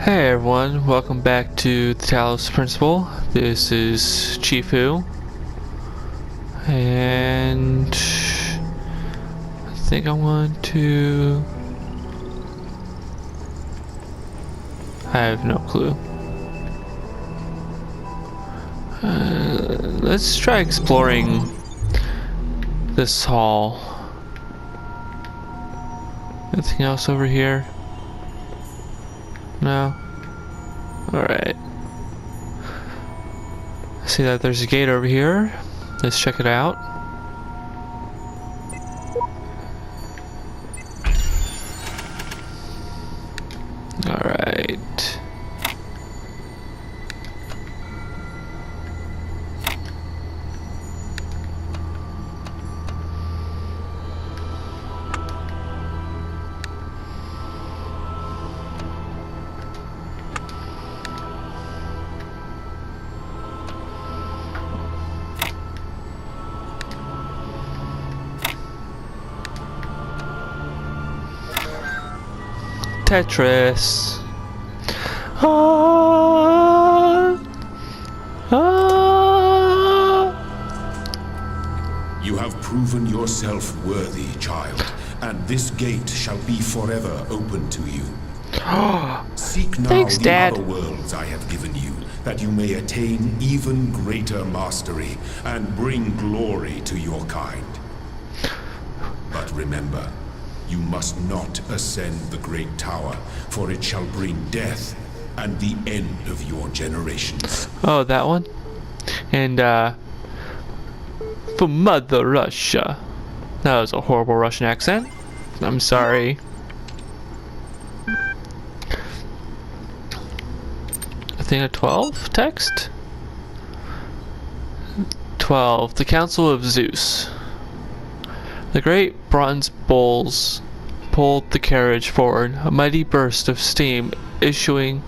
Hey everyone, welcome back to the Talos Principal. This is Chief Who, and I think I want to... I have no clue. Let's try exploring this hall. Anything else over here? No? Alright. I see that there's a gate over here. Let's check it out. Alright. Tetris. Ah, ah. You have proven yourself worthy, child, and this gate shall be forever open to you. Seek now Thanks, the Dad. other worlds I have given you, that you may attain even greater mastery and bring glory to your kind. But remember, you must not ascend the great tower, for it shall bring death and the end of your generations. Oh, that one? And, for Mother Russia. That was a horrible Russian accent. I'm sorry. I think a 12 text? 12. The Council of Zeus. The great bronze bulls pulled the carriage forward, a mighty burst of steam issuing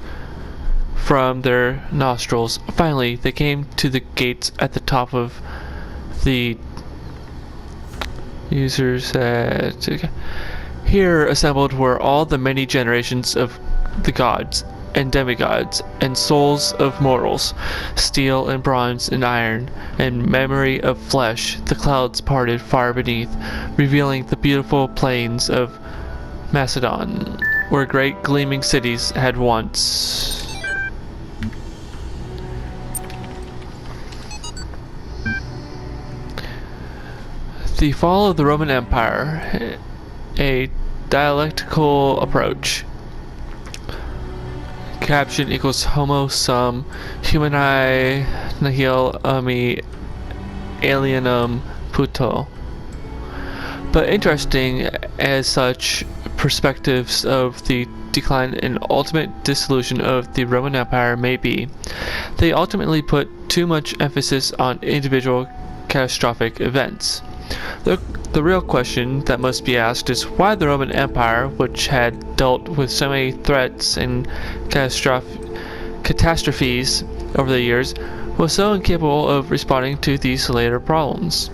from their nostrils. Finally, they came to the gates at the top of the users. Here assembled were all the many generations of the gods and demigods and souls of mortals, steel and bronze and iron and memory of flesh. The clouds parted far beneath, revealing the beautiful plains of Macedon, where great gleaming cities had once. The fall of the Roman Empire, a dialectical approach. Caption equals homo sum humani nihil alienum puto. But interesting as such perspectives of the decline and ultimate dissolution of the Roman Empire may be, they ultimately put too much emphasis on individual catastrophic events. The real question that must be asked is why the Roman Empire, which had dealt with so many threats and catastrophes over the years, was so incapable of responding to these later problems.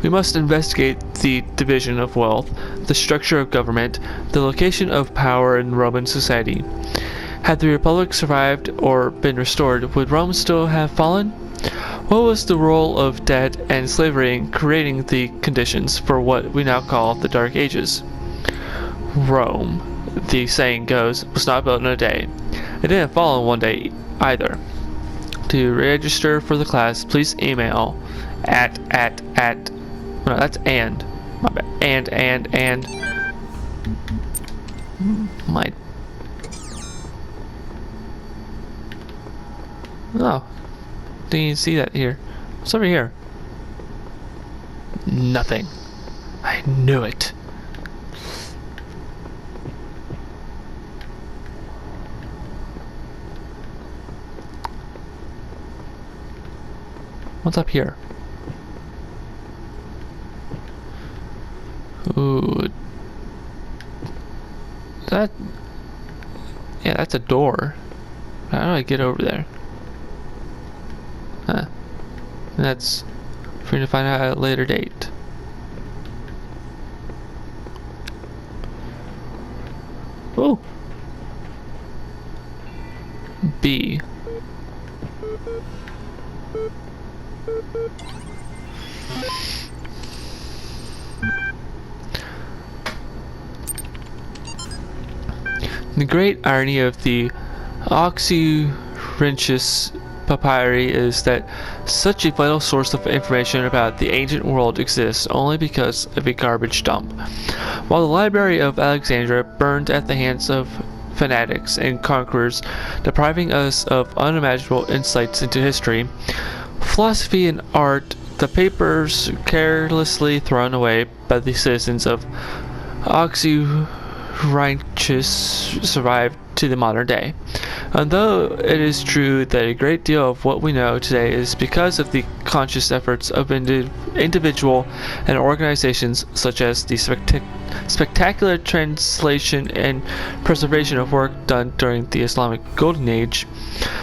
We must investigate the division of wealth, the structure of government, the location of power in Roman society. Had the Republic survived or been restored, would Rome still have fallen? What was the role of debt and slavery in creating the conditions for what we now call the Dark Ages? Rome, the saying goes, was not built in a day. It didn't fall in one day either. To register for the class, please email no, that's and. My bad. And. My. Oh. Didn't even see that here. What's over here? Nothing. I knew it. What's up here? Ooh. That... Yeah, that's a door. How do I get over there? Huh. That's for you to find out at a later date. Oh. B. The great irony of the Oxyrhynchus papyri is that such a vital source of information about the ancient world exists only because of a garbage dump. While the Library of Alexandria burned at the hands of fanatics and conquerors, depriving us of unimaginable insights into history, philosophy, and art, the papers carelessly thrown away by the citizens of Oxyrhynchus survived to the modern day. Although it is true that a great deal of what we know today is because of the conscious efforts of individual and organizations such as the spectacular translation and preservation of work done during the Islamic Golden Age,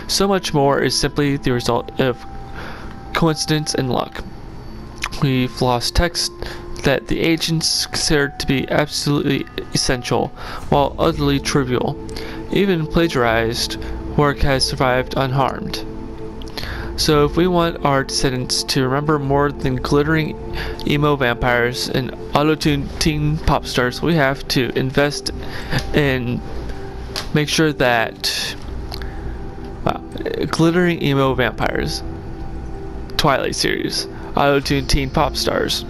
so much more is simply the result of coincidence and luck. We've lost texts that the ancients considered to be absolutely essential, while utterly trivial. Even plagiarized work has survived unharmed. So if we want our descendants to remember more than glittering emo vampires and auto-tuned teen pop stars, we have to invest in make sure that glittering emo vampires, Twilight series, auto-tuned teen pop stars.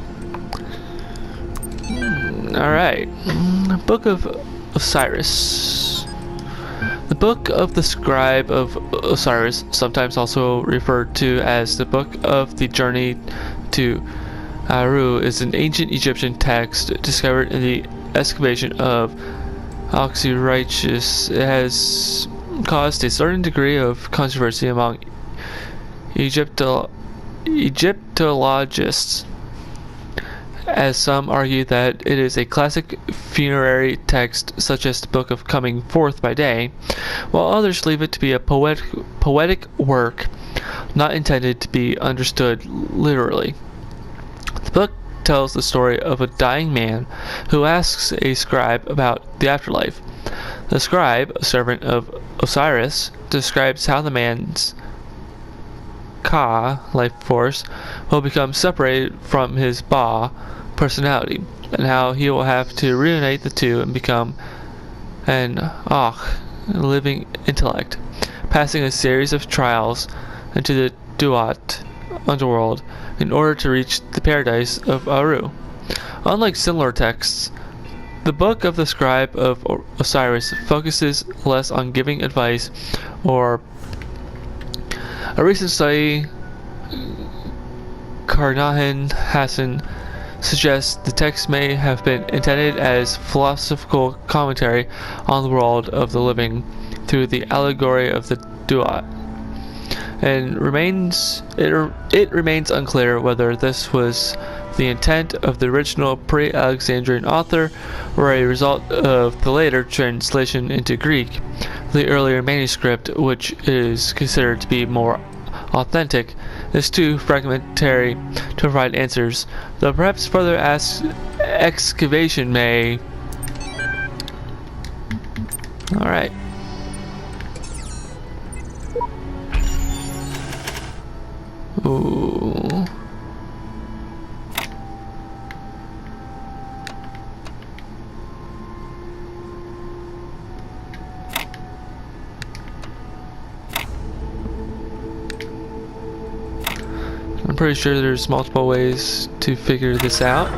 Alright, Book of Osiris. The Book of the Scribe of Osiris, sometimes also referred to as the Book of the Journey to Aru, is an ancient Egyptian text discovered in the excavation of Oxyrhynchus. It has caused a certain degree of controversy among Egyptologists, as some argue that it is a classic funerary text such as the Book of Coming Forth by Day, while others leave it to be a poetic work not intended to be understood literally. The book tells the story of a dying man who asks a scribe about the afterlife. The scribe, a servant of Osiris, describes how the man's Ka life force will become separated from his Ba personality, and how he will have to reunite the two and become an living intellect, passing a series of trials into the Duat underworld in order to reach the paradise of Aru. Unlike similar texts, the Book of the Scribe of Osiris focuses less on giving advice or a recent study, Karnahan Hassan, suggests the text may have been intended as philosophical commentary on the world of the living through the allegory of the Duat, and it remains unclear whether this was the intent of the original pre-Alexandrian author or a result of the later translation into Greek. The earlier manuscript, which is considered to be more authentic, is too fragmentary to provide answers, though perhaps further excavation may... Alright. Ooh. I'm pretty sure there's multiple ways to figure this out.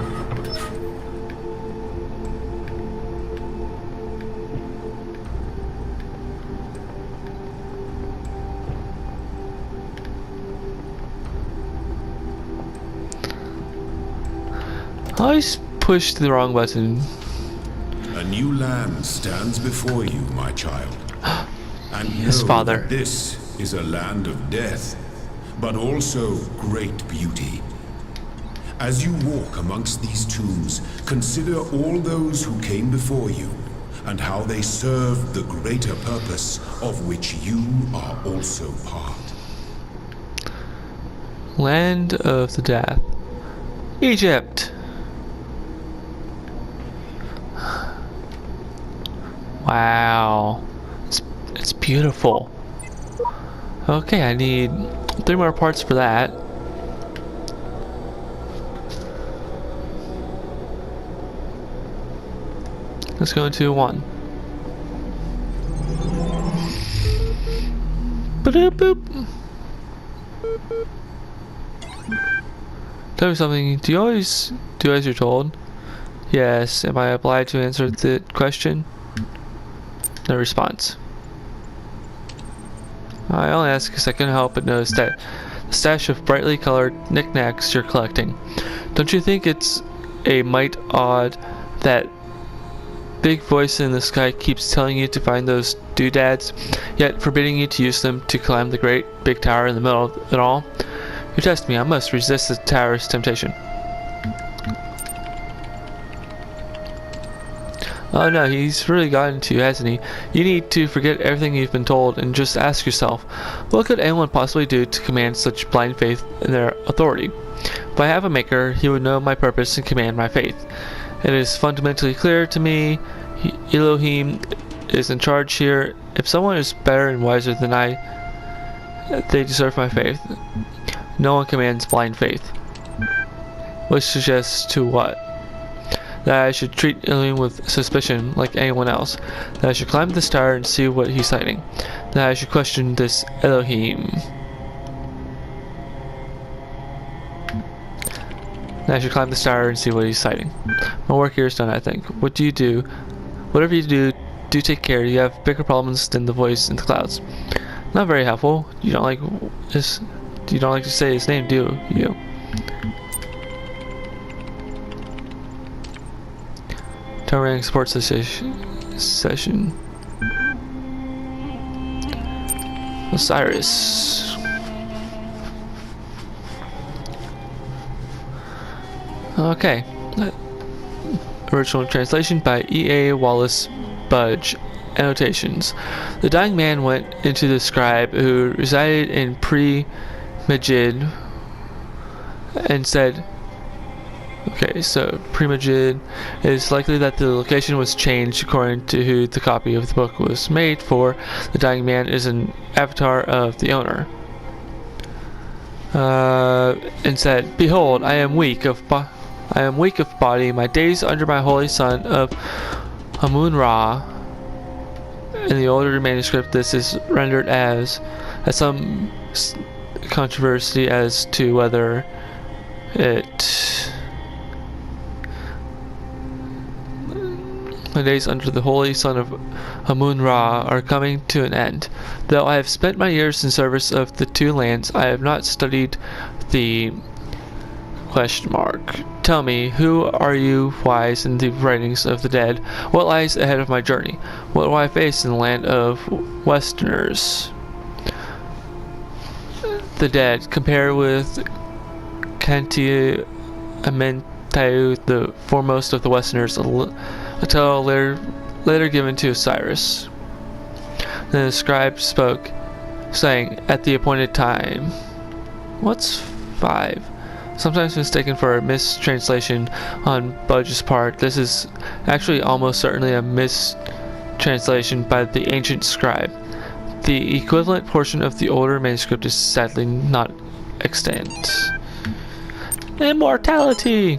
I always pushed the wrong button. A new land stands before you, my child. And His know father. that this is a land of death, but also great beauty. As you walk amongst these tombs, consider all those who came before you, and how they served the greater purpose of which you are also part. Land of the Death. Egypt. Wow. It's beautiful. Okay, I need 3 more parts for that. Let's go into 1. Boop boop. Tell me something. Do you always do as you're told? Yes. Am I obliged to answer the question? No response. I only ask because I couldn't help but notice that the stash of brightly colored knickknacks you're collecting. Don't you think it's a mite odd that big voice in the sky keeps telling you to find those doodads, yet forbidding you to use them to climb the great big tower in the middle of it all? You test me. I must resist the tower's temptation. Oh no, he's really gotten to you, hasn't he? You need to forget everything you've been told and just ask yourself, what could anyone possibly do to command such blind faith in their authority? If I have a maker, he would know my purpose and command my faith. It is fundamentally clear to me, Elohim is in charge here. If someone is better and wiser than I, they deserve my faith. No one commands blind faith. Which suggests to what? That I should treat Elohim with suspicion like anyone else. That I should climb this tower and see what he's hiding. That I should question this Elohim. That I should climb this tower and see what he's hiding. My work here is done, I think. What do you do? Whatever you do, do take care. You have bigger problems than the voice in the clouds. Not very helpful. You don't like this. You don't like to say his name, do you? Tower sports session. Osiris. Okay. Original translation by E.A. Wallace Budge. Annotations. The dying man went into the scribe who resided in Pre-Magid and said, okay, so Pre-Magid, it is likely that the location was changed according to who the copy of the book was made for. The dying man is an avatar of the owner. And said, behold, I am weak of body. My days under my holy son of Amun-Ra. In the older manuscript, this is rendered as some controversy as to whether it. My days under the holy son of Amun-Ra are coming to an end. Though I have spent my years in service of the 2 lands, I have not studied the question mark. Tell me, who are you wise in the writings of the dead? What lies ahead of my journey? What will I face in the land of Westerners? The dead, compare with Kanti Amentiu, the foremost of the Westerners, a tale later given to Osiris. Then the scribe spoke, saying, at the appointed time. What's 5? Sometimes mistaken for a mistranslation on Budge's part, this is actually almost certainly a mistranslation by the ancient scribe. The equivalent portion of the older manuscript is sadly not extant. Immortality!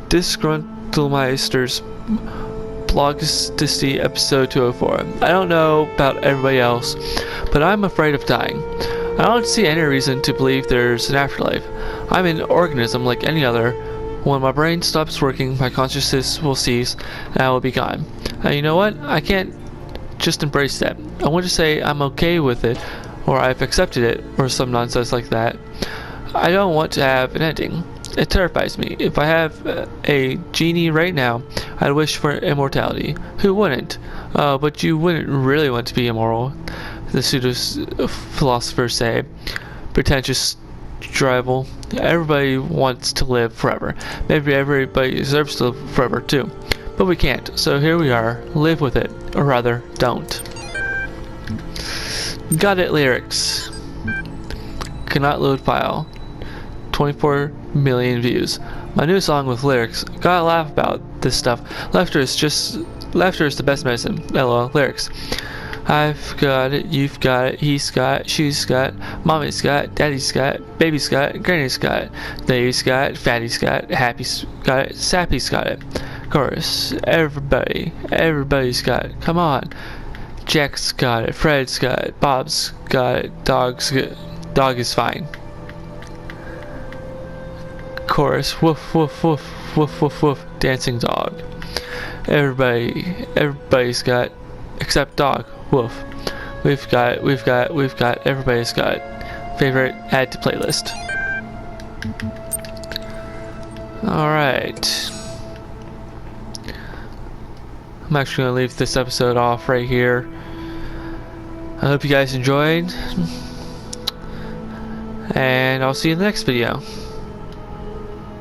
Disgruntlemeister's Blogisticity episode 204. I don't know about everybody else, but I'm afraid of dying. I don't see any reason to believe there's an afterlife. I'm an organism like any other. When my brain stops working, my consciousness will cease, and I will be gone. And you know what? I can't just embrace that. I want to say I'm okay with it, or I've accepted it, or some nonsense like that. I don't want to have an ending. It terrifies me. If I have a genie right now, I'd wish for immortality. Who wouldn't? But you wouldn't really want to be immortal, the pseudo-philosophers say. Pretentious drivel. Everybody wants to live forever. Maybe everybody deserves to live forever too. But we can't, so here we are. Live with it. Or rather, don't. Got it lyrics. Cannot load file. 24 million views. My new song with lyrics. Gotta laugh about this stuff. Laughter is the best medicine. LOL. Lyrics. I've got it, you've got it, he's got it, she's got it, mommy's got it, daddy's got it, baby's got it, granny's got it, Dave's got it, fatty's got it, happy's got it, sappy's got it. Chorus, everybody's got it. Come on. Jack's got it, Fred's got it, Bob's got it, dog is fine. Chorus, woof woof woof woof woof woof, dancing dog. Everybody's got it, except dog. Woof. We've got it, everybody's got it. Favorite, add to playlist. Alright. I'm actually going to leave this episode off right here. I hope you guys enjoyed. And I'll see you in the next video.